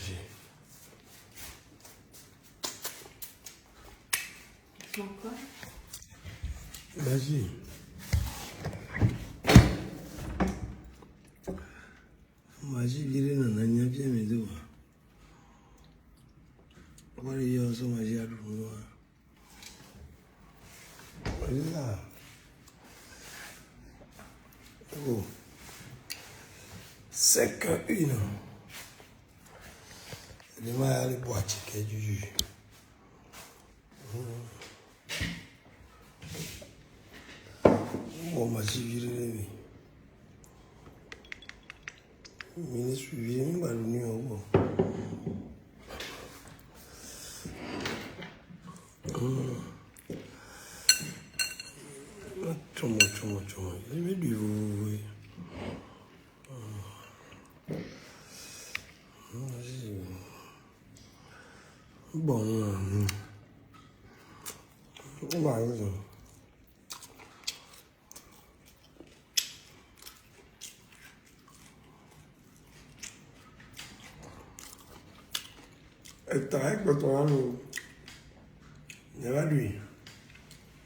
manger. Tu manges quoi? Vas-y. Vas-y, virer dans la niaque, mais d'où? On va aller au manger à l'eau. Voilà. Oh. 5-1. Les mains les boîtes qui est du jus. Bon, ma civilisée. Il est suivi, il va l'unir au bon. Tchoma. Il met du oui. Bon, on va aller. Está ekpɔtɔ ne va lui.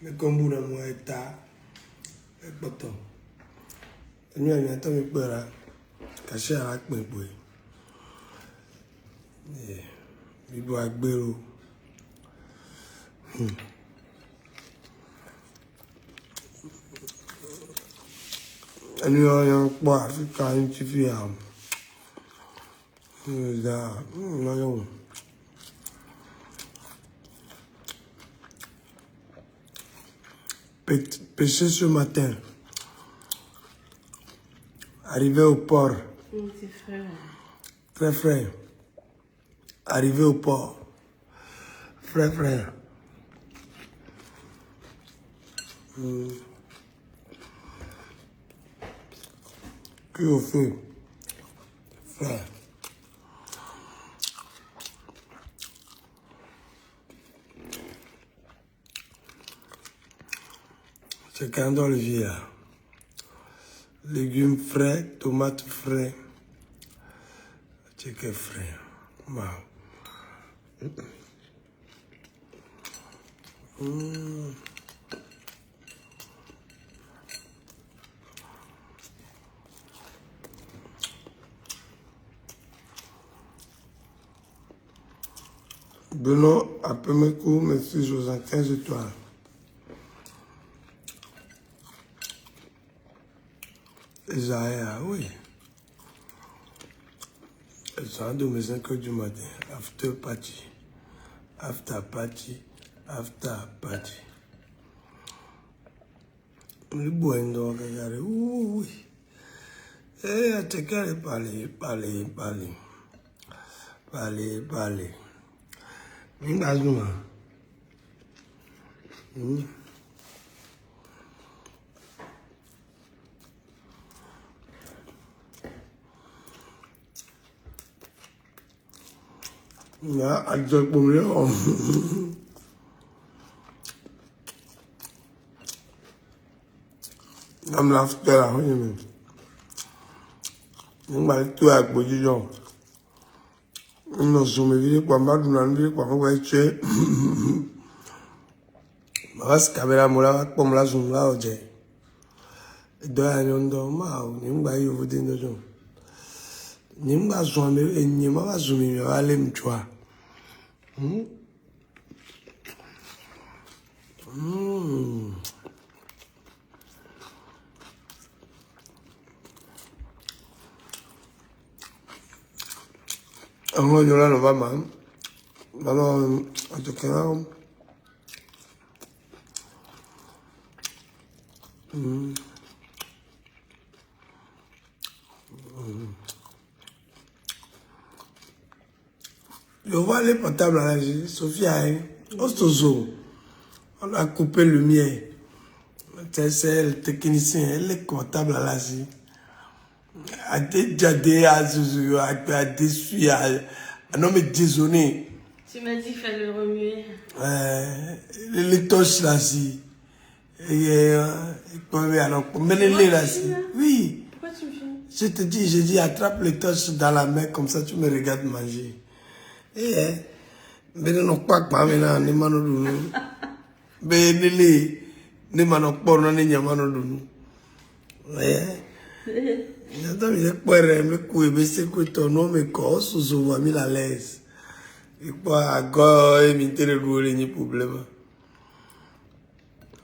Ne kombu na mo eta ekpɔtɔ. Enu ya nyata mi kpe la. Kasi ala kpe kpe. Bibo agbero. Enu ya yang kpɔ Afrika ŋuti fi ya. Da, na yo. Pêcher ce matin. Arrivé au port. C'est frais. Très frais. Arrivé au port. Frais. Cuit au feu. Frais. C'est quand dans le vieux là. Légumes frais, tomates frais. C'est que frais. Wow. Benoît, après mes cours, mes filles, aux 15 étoiles. Isaiah, oui. Ils sont de mes 5 heures du matin. After party. Le bon donc, regardez. Oui. Eh, tu qu'à parler. M'ingazuma. Ya, ajak pemilihan. Nam l'after là, oui. Nous allons tout à position. Nous sommes venus pour m'adouler pour voir que mas caméra mola comme la zoom là au jeu. Deux années d'homme, nous va y ouvrir des gens. Nous va zoomer et nous va zoomer aller me tuer. Amo nyola no vama. Mama atokana. Je vois les portables là, Sophia, Ostozo, on a coupé le mien. C'est le technicien, elle est portable là, a déjà à déçu, non mais désolé. Tu m'as dit qu'il fallait le remuer. Les torches là, si. Mais là, si. Oui. Pourquoi tu me filmes? Je te dis, j'ai dit, attrape les torches dans la main, comme ça tu me regardes manger. Eh, mais non pas maintenant, ni mano dunu. Benili, ni mano porno ni nyamano dunu. J'entends me dire me couper, mais c'est que ton nom me cause, je vois mis la laisse. Et quoi, à quoi, et m'intéresser de ni problème.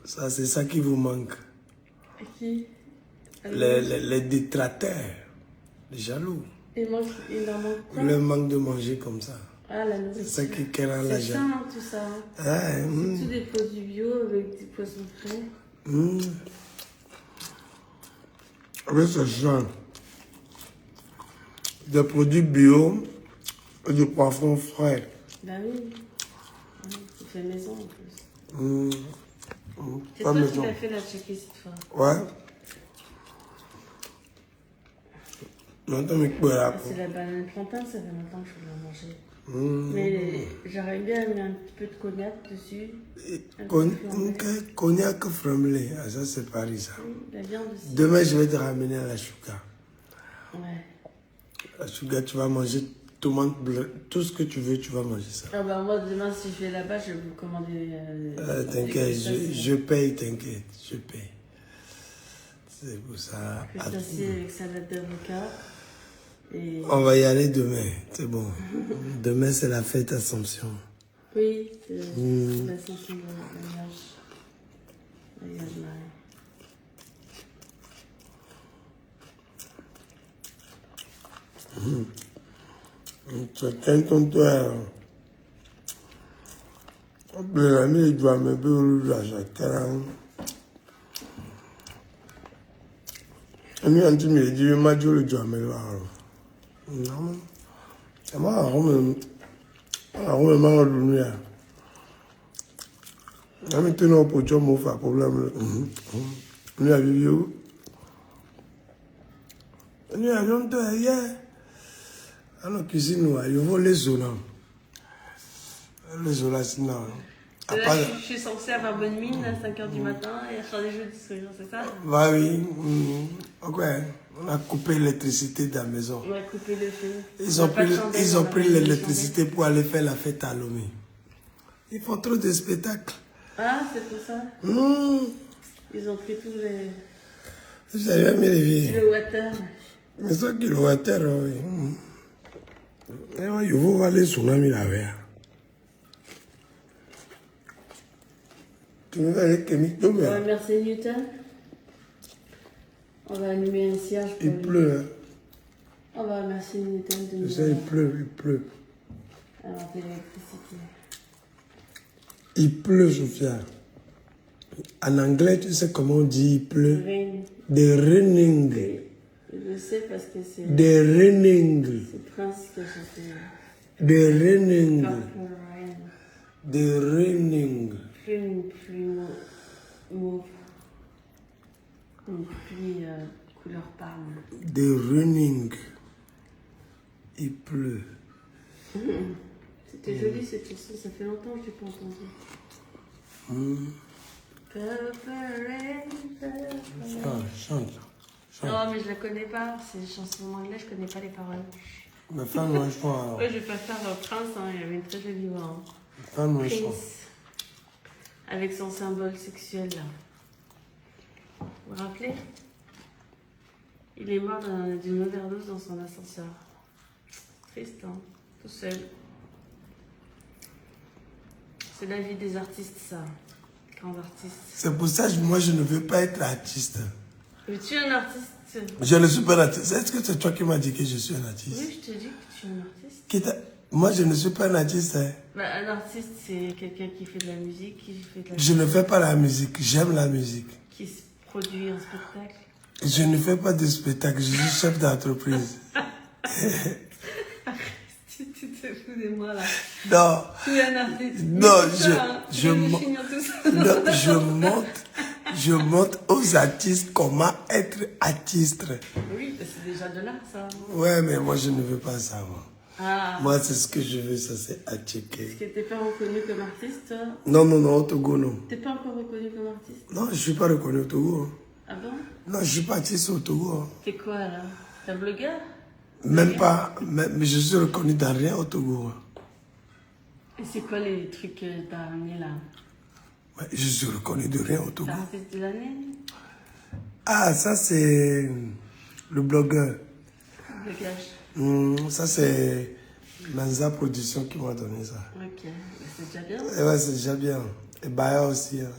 Ça, c'est ça qui vous manque. Qui? Les détracteurs, les jaloux. Il leur manque quoi? Le manque de manger comme ça. Ah, la nourriture. C'est ça qui rend la C'est jalousie. sain, tout ça. Ah, C'est tout des produits bio avec des poissons frais. Oui, c'est ça. Des produits bio et du poisson frais. Bah oui. Tu fais maison en plus. C'est Pas toi qui maison. l'as fait la checker cette fois. Ouais. Maintenant, mais quoi là? C'est la banane plantain, ça fait longtemps que je voulais en manger. Mais j'aurais bien mis un petit peu de cognac dessus. Cognac framblé, ah, ça c'est Paris ça. Oui, la viande aussi. Demain, je vais te ramener à la chouka. Ouais. La chouka, tu vas manger tomate bleue, tout ce que tu veux, tu vas manger ça. Ah bah moi, demain, si je vais là-bas, je vais vous commander... T'inquiète, je paye, t'inquiète, je paye. C'est pour ça. Crustacés avec salade d'avocat. Et... On va y aller demain, c'est bon. Demain, c'est la fête Assomption. Oui, c'est l'ascension de la Vierge Marie. Tu as ton toit. L'année, tu vas me faire la chacun. Et nous, on dit, mais il dit, ma Dieu, le doigt me là. Non, c'est moi, on m'a donné. Maintenant, pour toi, mon frère, problème. Nous avons vu où? Nous avons dit, hier. Alors, cuisine, nous avons les zones. Les zones, sinon. Là, je suis censée avoir bonne mine à 5h du matin et faire des jeux de sourire, c'est ça? Bah oui. Ok. On a coupé l'électricité de la maison. On a coupé le feu. Ils ont pris l'électricité pour aller faire la fête à Lomé. Ils font trop de spectacles. Ah, c'est pour ça? Ils ont pris tous les... Vous avez jamais les kilowattheures. Mais ça, kilowattheures, oui. Il faut aller sur la mine avec. Tu veux aller que On va remercier Newton. On va allumer un cierge. Il pleut. Hein. On va remercier Newton de nous Ça, il pleut. avoir fait l'électricité. Il pleut, Sophia. En anglais, tu sais comment on dit il pleut? Rain. The raining. Je sais parce que c'est... The raining. C'est Prince qui a chanté. The raining. Purple Rain. The raining. Pluie mauve. Une pluie couleur palme. The raining. Il pleut. C'était joli cette chanson, ça fait longtemps que je l'ai pas entendu. Purple Rain, Purple Rain. Chante. Non, mais je la connais pas, c'est une chanson en anglais, je connais pas les paroles. Mais fais-nous un chant alors. Ouais, je vais pas faire Prince, hein, il avait une très jolie voix. Hein. Fais-nous un chant. Prince, avec son symbole sexuel là. Vous vous rappelez? Il est mort d'une overdose dans son ascenseur. Triste, hein, tout seul. C'est la vie des artistes, ça. Grands artistes. C'est pour ça que moi, je ne veux pas être artiste. Mais tu es un artiste. Je ne suis pas un artiste. Est-ce que c'est toi qui m'as dit que je suis un artiste? Oui, je te dis que tu es un artiste. Moi, je ne suis pas un artiste. Hein. Bah, un artiste, c'est quelqu'un qui fait de la musique, qui fait de la... Je ne fais pas la musique. J'aime la musique. Qui se produit un spectacle. Je ne fais pas de spectacle. Je suis chef d'entreprise. Tu te fous de moi, là. Non. Tu es un artiste. Non, je montre aux artistes comment être artiste. Oui, c'est déjà de là, ça. Ouais, mais moi, je ne veux pas ça, moi. Ah. Moi, c'est ce que je veux, ça, c'est à checker. Est-ce que t'es pas reconnu comme artiste, toi? Non, au Togo, non. T'es pas encore reconnu comme artiste? Non, je suis pas reconnu au Togo. Hein. Ah bon? Non, je suis pas artiste au Togo. Hein. T'es quoi, là? T'es un blogueur? Même pas, mais je suis reconnu dans rien au Togo. Hein. Et c'est quoi les trucs que t'as ramenés là? Ouais, je suis reconnu de rien au Togo. L'artiste de l'année? Ah, ça c'est le blogueur. Le gage. Ça c'est Manza Production qui m'a donné ça. Ok, c'est déjà bien. Et ouais, c'est déjà bien. Et Baya aussi. Hein.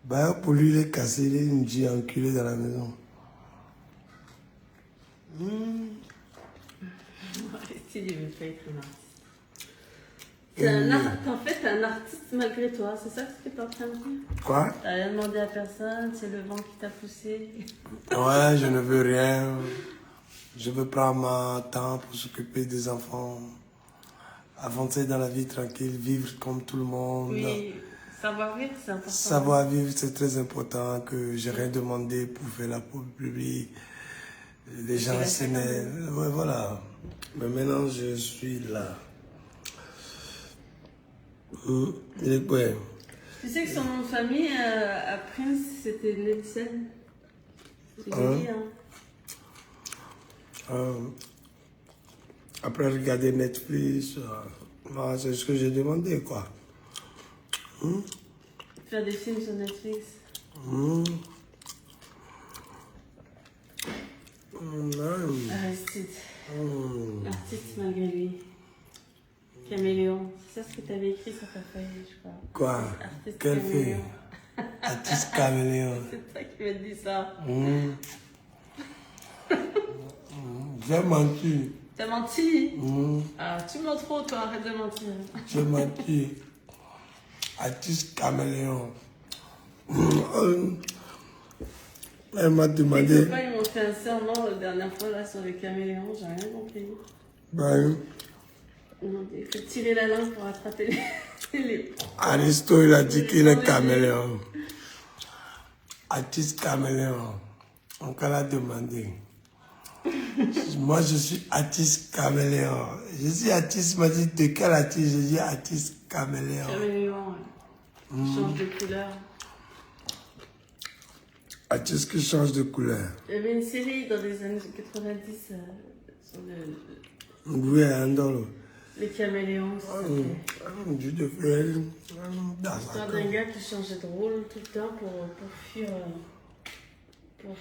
Baya, pour lui, il est cassé, il est une G enculé dans la maison. Si je veux pas être un artiste. En fait, t'es un artiste malgré toi, c'est ça ce que t'es en train de dire? Quoi? T'as rien demandé à personne, c'est le vent qui t'a poussé. Ouais, je ne veux rien. Je veux prendre mon temps pour s'occuper des enfants. Avancer dans la vie tranquille, vivre comme tout le monde. Oui, savoir vivre, c'est important. Savoir vivre, c'est très important, que j'ai rien demandé pour faire la pub publique. Les gens s'énervent. Ouais, voilà. Mais maintenant, je suis là. Ouais. Tu sais que son nom de famille à Prince, c'était Nelson. C'est joli, hein. Après regarder Netflix, c'est ce que j'ai demandé, quoi. Faire des films sur Netflix. Aristide. L'artiste malgré lui. Caméléon. C'est ça ce que tu avais écrit sur ta feuille, je crois. Quoi? Artiste Quelle caméléon. fille? Artiste caméléon. C'est toi qui m'as dit ça. J'ai menti. T'as menti? Ah, tu mens trop, toi, arrête de mentir. J'ai menti. Artiste caméléon. Elle m'a Les demandé. copains, ils m'ont fait un serment la dernière fois là sur les caméléons, j'ai rien compris. Ben, Ils m'ont dit, il faut tirer la langue pour attraper les... Aristo, il a dit qu'il est caméléon. Artiste caméléon. On l'a demandé. Moi, je suis artiste caméléon. Je suis artiste, il m'a dit de quel artiste? Je dis artiste caméléon. Caméléon, ouais. Change de couleur. Artiste qui change de couleur. Il y avait une série dans les années 90 sur Oui, Andolo. les caméléons. Dieu de frère. L'histoire d'un gars qui changeait de rôle tout le temps pour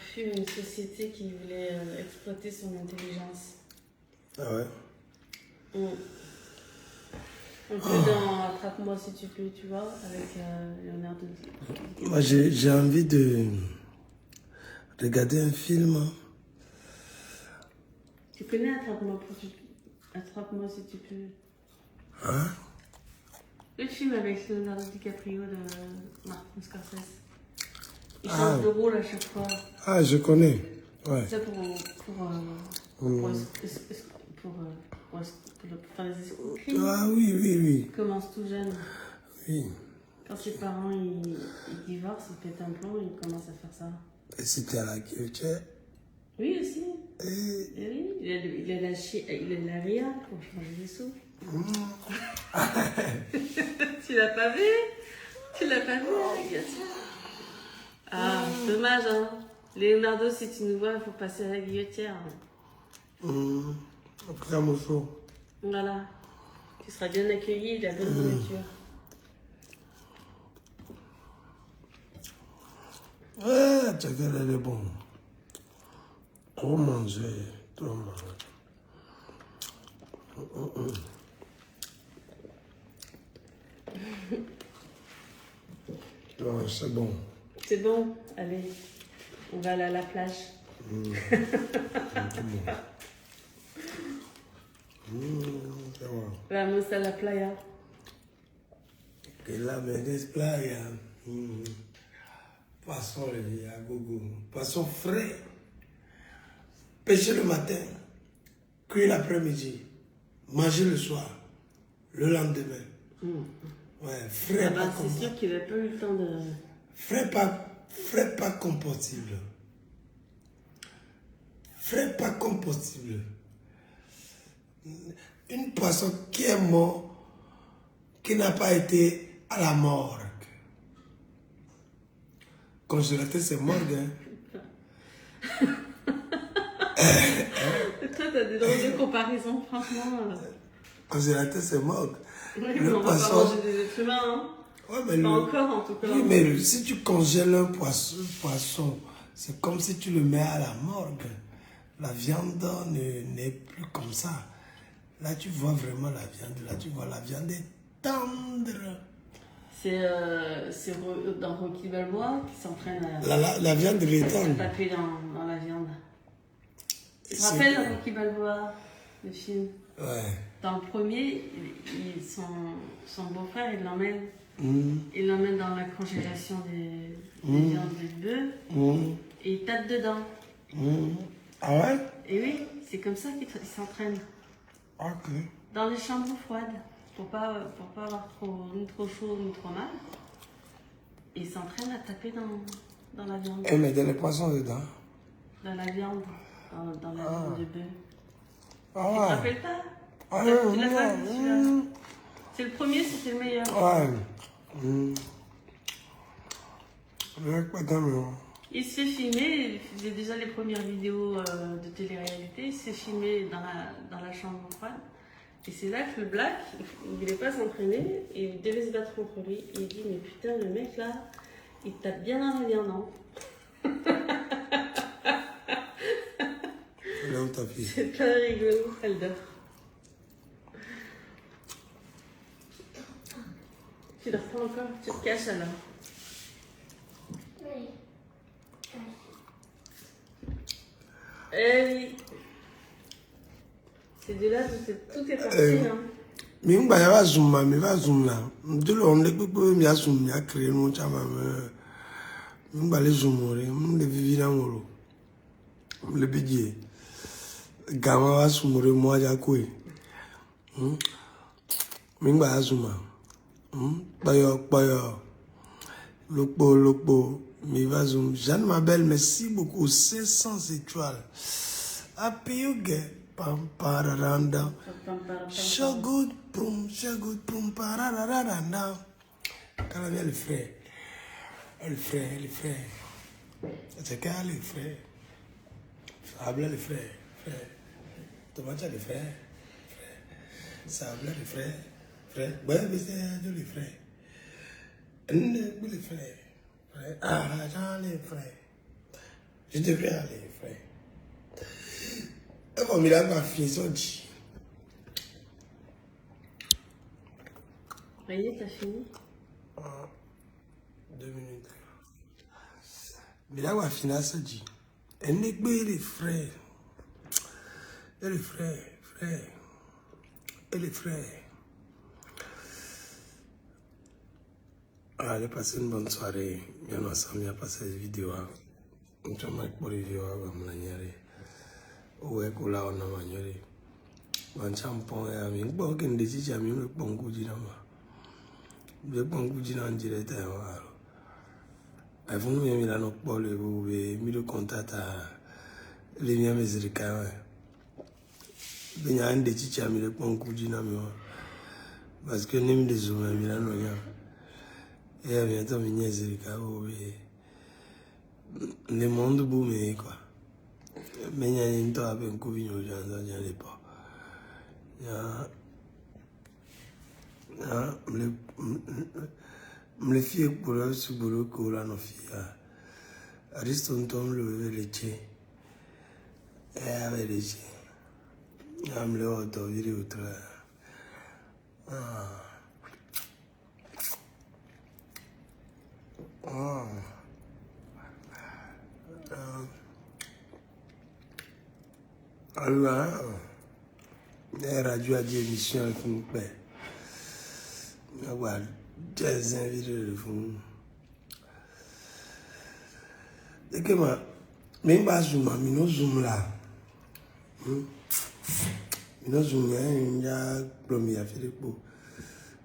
fuir une société qui voulait exploiter son intelligence. Ah ouais? Un peu dans Attrape-moi si tu peux, tu vois, avec Leonardo. Moi, j'ai envie de regarder un film. Tu connais Attrape-moi si tu peux. Hein? Le film avec Leonardo DiCaprio de Martin Scorsese. Il change de rôle à chaque fois. Ah, je connais. Ouais. C'est ça pour faire des escroqueries. Ah oui, oui, oui. Il commence tout jeune. Oui. Quand ses parents ils divorcent, ils pètent un plomb, ils commencent à faire ça. Et c'était à la guillotière. Oui, aussi. Et... Et oui, il a la RIA pour changer des sous. Tu l'as pas vu? Tu l'as pas vu, regarde. Ah, dommage, hein. Leonardo, si tu nous vois, il faut passer à la guillotière. Cramoso. Voilà. Tu seras bien accueilli, de la bonne nourriture. Ah, tu as elle est bon. Trop manger, trop manger. Non, c'est bon. C'est bon? Allez, on va aller à la plage. C'est bon. Vamos a la playa. Que la menace playa. Poisson levé à gogo. Poisson frais. Pêcher le matin. Cuire l'après-midi. Manger le soir. Le lendemain. Ouais, frais Ah bah, pas c'est sûr qu'il n'a pas eu le temps de... frais pas compostible. Frais pas compostible. Une poisson qui est morte, qui n'a pas été à la morgue. Congélateur, c'est morgue, hein. Toi, t'as des drôles de comparaisons, franchement. Congélateur, c'est morgue. Oui, mais on va pas manger des êtres humains, hein. Ouais, mais pas encore, en tout cas. Oui, mais si tu congèles un poisson, c'est comme si tu le mets à la morgue. La viande n'est plus comme ça. Là, tu vois vraiment la viande. Là, tu vois la viande est tendre. C'est dans Rocky Balboa qui s'entraîne à... La viande est tendre. taper dans la viande. Tu te rappelles Rocky Balboa, le film? Ouais. Dans le premier, son beau-frère, il l'emmène dans la congélation des viandes de bœuf et il tape dedans. Ah ouais? Et oui, c'est comme ça qu'il s'entraîne. Ok. Dans les chambres froides, pour pas avoir ni trop chaud ni trop mal. Et il s'entraîne à taper dans la viande. Et mettre les poissons dedans? Dans la viande, dans la viande de bœuf. Ah Tu te ouais. rappelles pas? Ah Tu l'as pas vu, celui-là? C'est le premier, c'était le meilleur. Ouais. Il se fait filmer, il faisait déjà les premières vidéos de télé-réalité, il se fait filmer dans la chambre froide. Et c'est là que le Black, il ne voulait pas s'entraîner, et il devait se battre contre lui. Et il dit, mais putain, le mec là, il tape bien dans la viande, non? Là où ta fille? C'est pas rigolo, elle dort. Tu dors pas encore? Tu te caches alors? Oui. Eh oui. C'est de là où tout est parti, hein. Mais on va zoom, mais va zoom là. De l'homme, les couples, il y a zoom, il y a créé mon chama. On va les zoom, on les vivre dans l'eau. Le budget. Gamma va zoom, moi, j'ai coué. Mais on va zoom. Bayo. Lopo. Mais va zoom. Jeanne, ma belle, merci beaucoup. 500 étoiles. Happy you get. Pam pararanda. So good, boom, pararanda. Quand on vient le frère. Le frère. C'est quand le frère. Sable le frère. Tomate le frère. Sable le frère. Ouais, mais c'est le frère. Le frère. Ah, j'en ai frère. Je devrais aller, frère. Et bon, il a ma fille, ça dit. Voyez, t'as fini? 2 minutes. Mais là, on va finir, ça dit. Elle n'est pas les frères. Et les frères. Allez, passez une bonne soirée. Bien ensemble, il y a passé cette vidéo. On te met pour les vidéos, on va me l'ignorer. Ouais, qu'on l'a on a maniéré. Man champon et ami, bon, qu'un des chichas, mais le bon goût d'y le bon goût d'y en direct. Vous nous avez mis la note pour le vous avez mis le contact à les miens miséricordieux. Il y a un des chichas, mais le bon goût d'y parce que nous des hommes, mais là, non, et à bientôt, miséricordieux. Le monde boumé, quoi. Mais il y a une temps avec un coup de gens, j'en ai pas. Me fie pour le subolo que la nofia. Ariston tom le veleche. Et avec les chiens. Am le auto vidéo tra. Alors, les radios à des émissions qui nous paient. Avoir des invités de fond. Et que moi, même pas zoom, mais nous zoom là. Nous zoom, il y a premier à faire des pots.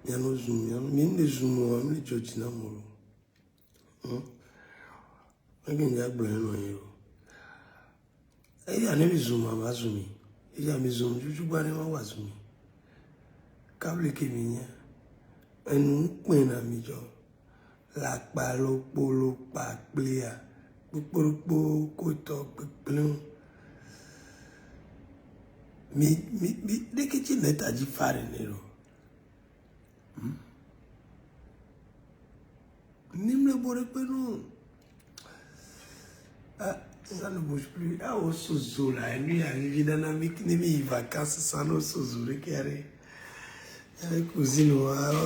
Il y a nos zoom, mais nous zoom, les judges n'a pas. Il y a blanc, il y a des zoom, à zoom. Il y a des zoom, je joue pas les mains à zoom. Câble qui vient. Et nous, on a mis la palo, polo, paclia, polo, coto, plum. Mais, dès que tu n'es pas dit faire, Nim le bord que non. Ah, ça ne bouge plus. Ah, au sozo là, lui arrive dans la vacances sans nos sozo, regardez. Avec cousine,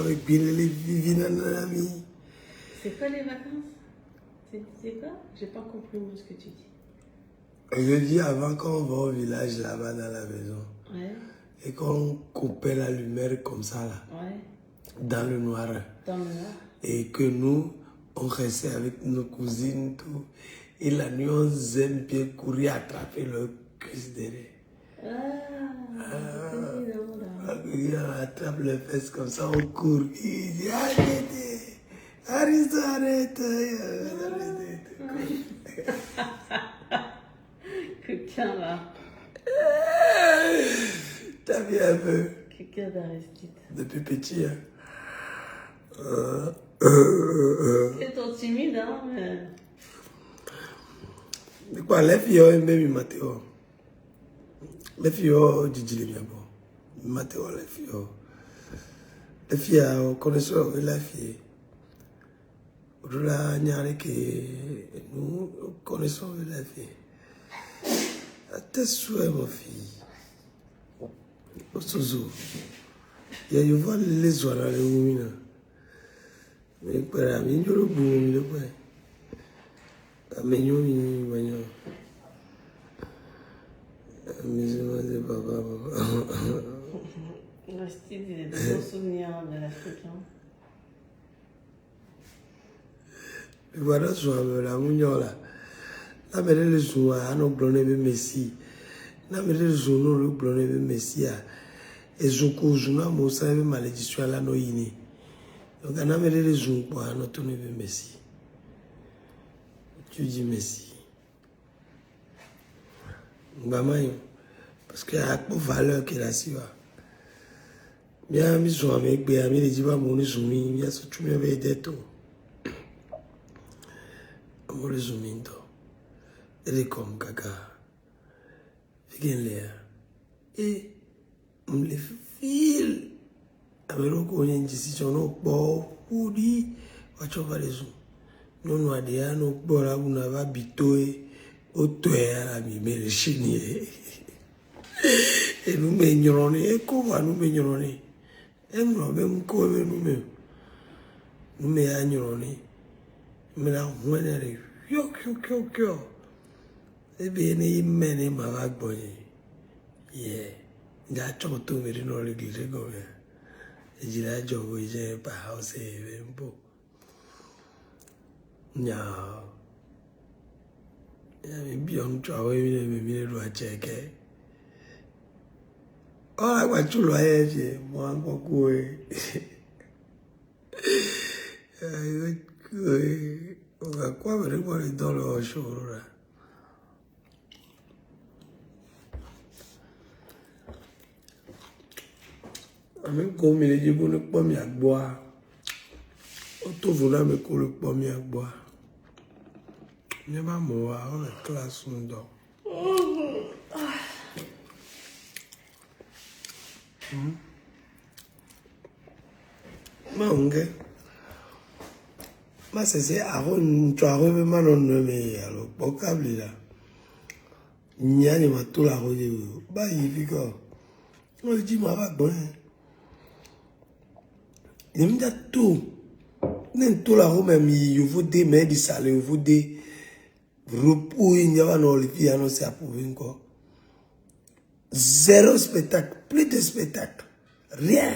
avec Bill, les vivent dans la vie. C'est quoi les vacances? C'est quoi? J'ai pas compris moi ce que tu dis. Je dis avant qu'on va au village là-bas dans la maison. Ouais. Et qu'on coupait la lumière comme ça là. Ouais. Dans le noir. Dans le noir. Et que nous, on restait avec nos cousines, tout. Et la nuit, on aime bien courir, attraper le cuisse derrière. On attrape les fesses comme ça, on court. Il dit, arrêtez, arrêtez. Quelqu'un là. T'as vu un peu? Quelqu'un d'Aristide. Depuis petit, hein. C'est ton timide, hein, mais... De quoi, les filles ont aimé Mathéo. Les filles ont dit les bien bon. Mathéo, les filles ont. Les filles ont connaissé la fille. Nous connaissons la fille. Tes souhaits, ma fille. Au Sozo. Il y a eu les oies dans les moumines. Mais pour la mine, je le boum, le point. Amenyo, c'est papa. Aristide, il a de bons souvenirs de l'Afrique. Hein. Voilà, la mounion là. La mère de Zoua, a non blonné de Messi. La mère de Zono, le blonné de Messi. Et Zoko, Zuna, Moussa, et malédiction à la noïne. Donc, la mère de Zoua, a non tourné de Messi. Tu dis Messi. Maman, parce qu'il y a une valeur qui est là. Bien, mes soins avec bien, mes les divas, mon zooming, bien, ce que tu m'avais dit tout. Mon zooming, tout. Elle est comme caca. Figen l'air. Et, on les file. Américain, on a une décision, on peut, ou dit, on va les zooms. Non, on a dit, on peut, on va bitoyer. Au toit, mais le chinier. Et nous m'ignorons, et comment nous m'ignorons? Et nous même comme nous-mêmes. Nous m'ignorons. Mais là, on est yo. Et bien, il mène ma vague. Yeah. Il a tout mais il n'a l'église comme ça. Et il a dit, j'ai pas osé, même pas. Non. Bien, tu as vu les doigts checker. Oh, la voiture, moi, encore coué. On va quoi, vraiment, dans le show, là. Même comme il dit, vous ne pouvez pas boire. Auto volant, mais qu'on ne peut pas boire. Je ne vais pas mourir, on est classe, on dort. Ma c'est avant tu as revu ma non mais alors pour câble là il y a ma tout la rue bah il vit quoi on dit ma va bon il me dit tout nem tout la rue même il faut des mais du salaire il faut des repos il y a non les filles annoncé à pour quoi zéro spectacle plus de spectacle rien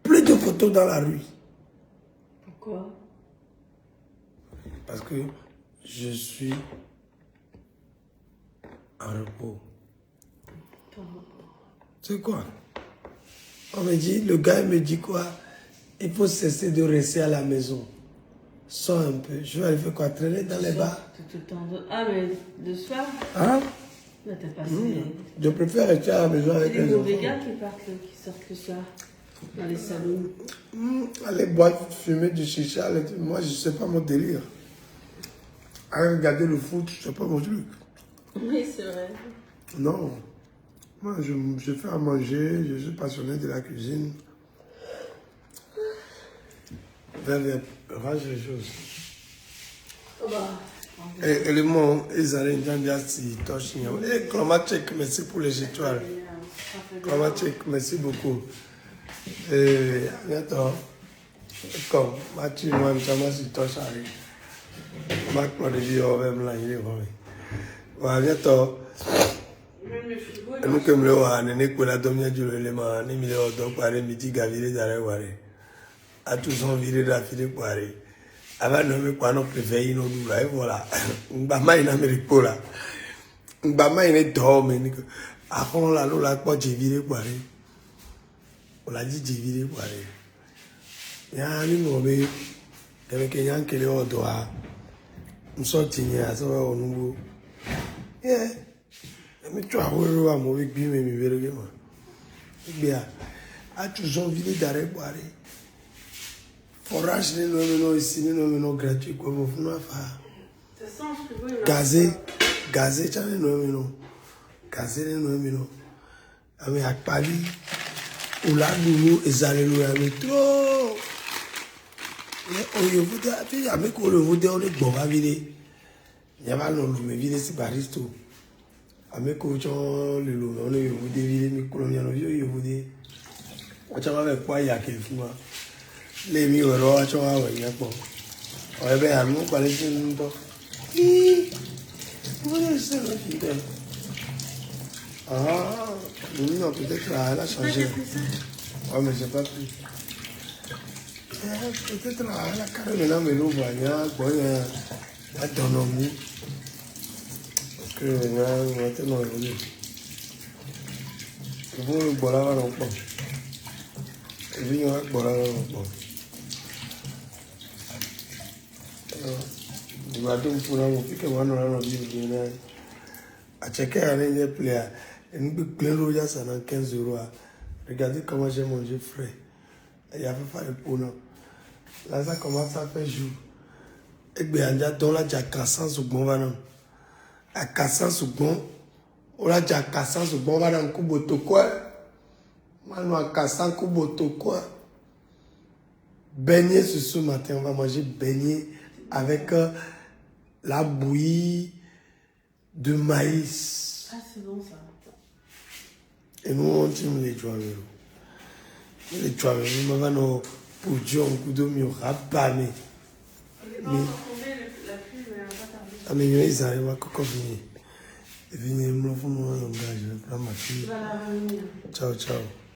plus de photos dans la rue. Pourquoi? Parce que je suis en repos. C'est quoi? On me dit, le gars me dit quoi? Il faut cesser de rester à la maison. Sors un peu. Je vais aller faire quoi? Traîner dans les bars? Tout le temps. Ah, mais le soir? Hein? Là, t'as passé. Je préfère rester à la maison avec les enfants. C'est les mauvais gars qui sortent le soir. Dans les salons. Aller boire, fumer du chicha, moi je sais pas mon délire. Aller regarder le foot, je sais pas mon truc. Oui, c'est vrai. Non. Moi je fais à manger, je suis passionné de la cuisine. range les choses. Oh bah. Et le mot, ils allaient dire si touche. Et Clomatchek, merci pour les étoiles. Clomatchek, merci beaucoup. Et bientôt, comme Mathieu, moi, je touche à lui. Ma Claude dit, on va me l'enlever. Voilà, bientôt. Et nous, comme le roi, nous ne pouvons pas dormir du l'élément, nous ne pouvons pas midi gavirer d'arrêt. À tous on viré d'affilée pour aller. Avant de me quoi non préveiller nos douleurs, et voilà. Mbama in Amérique pour là. Mbama in est dormi. Après là, nous la quoi j'ai viré pour aller. On l'a dit j'ai viré pour aller. Il y a un numéro, mais quelqu'un qui est au doigt. Nous sommes tignés à ça au nouveau. Yeah. Mais tu as vu à mauvais bien, mais me verrez moi. Bien. À tous on viré d'arrêt pour aller. Forage, nous ici, nous gratuit, quoi, vous pouvez faire. Gazé, tu as nous, gazé, nous, avec à Paris, ou là, nous, et alléluia, mais trop. On y vous dit, puis, avec on le vous dit, on est bon, à vider. Il y a pas non, mais vider, c'est baristo. Avec on le loup, on est vous dit, vider, mais colonial, on vous dit. On t'a avec quoi, il y a quelques fois. Les mieux alors tu vois ouais bon ouais ben nous quoi les jeunes donc oui c'est le fidèle ah non peut-être elle a changé ouais mais j'ai pas pris peut-être elle a carrément mais nous voyons bon autonomie parce que maintenant vous voilà non pas et puis on voilà non pas il va donc pour nous piquer one round of you à checker un dernier player et nous peut plein roja ça dans 15 €. Regardez comment j'ai mangé frais. Il y a fait faire le pour nous. Là ça commence à faire jour. Et bien déjà dans la déjà 400 secondes va non. À 400 secondes on a déjà 400 secondes va dans kuboto quoi. Moi à 400 kuboto quoi. Beignet ce matin on va manger beignet avec la bouillie de maïs. Ah, c'est bon ça. Et nous, on tient les joies. Les joies, nous avons pour Dieu un coup de mieux rapamé. La pluie, mais pas tarder. Ah, mais ils arrivent à coconer. Et puis, nous avons un langage. Tu vas la revenir. Ciao, ciao.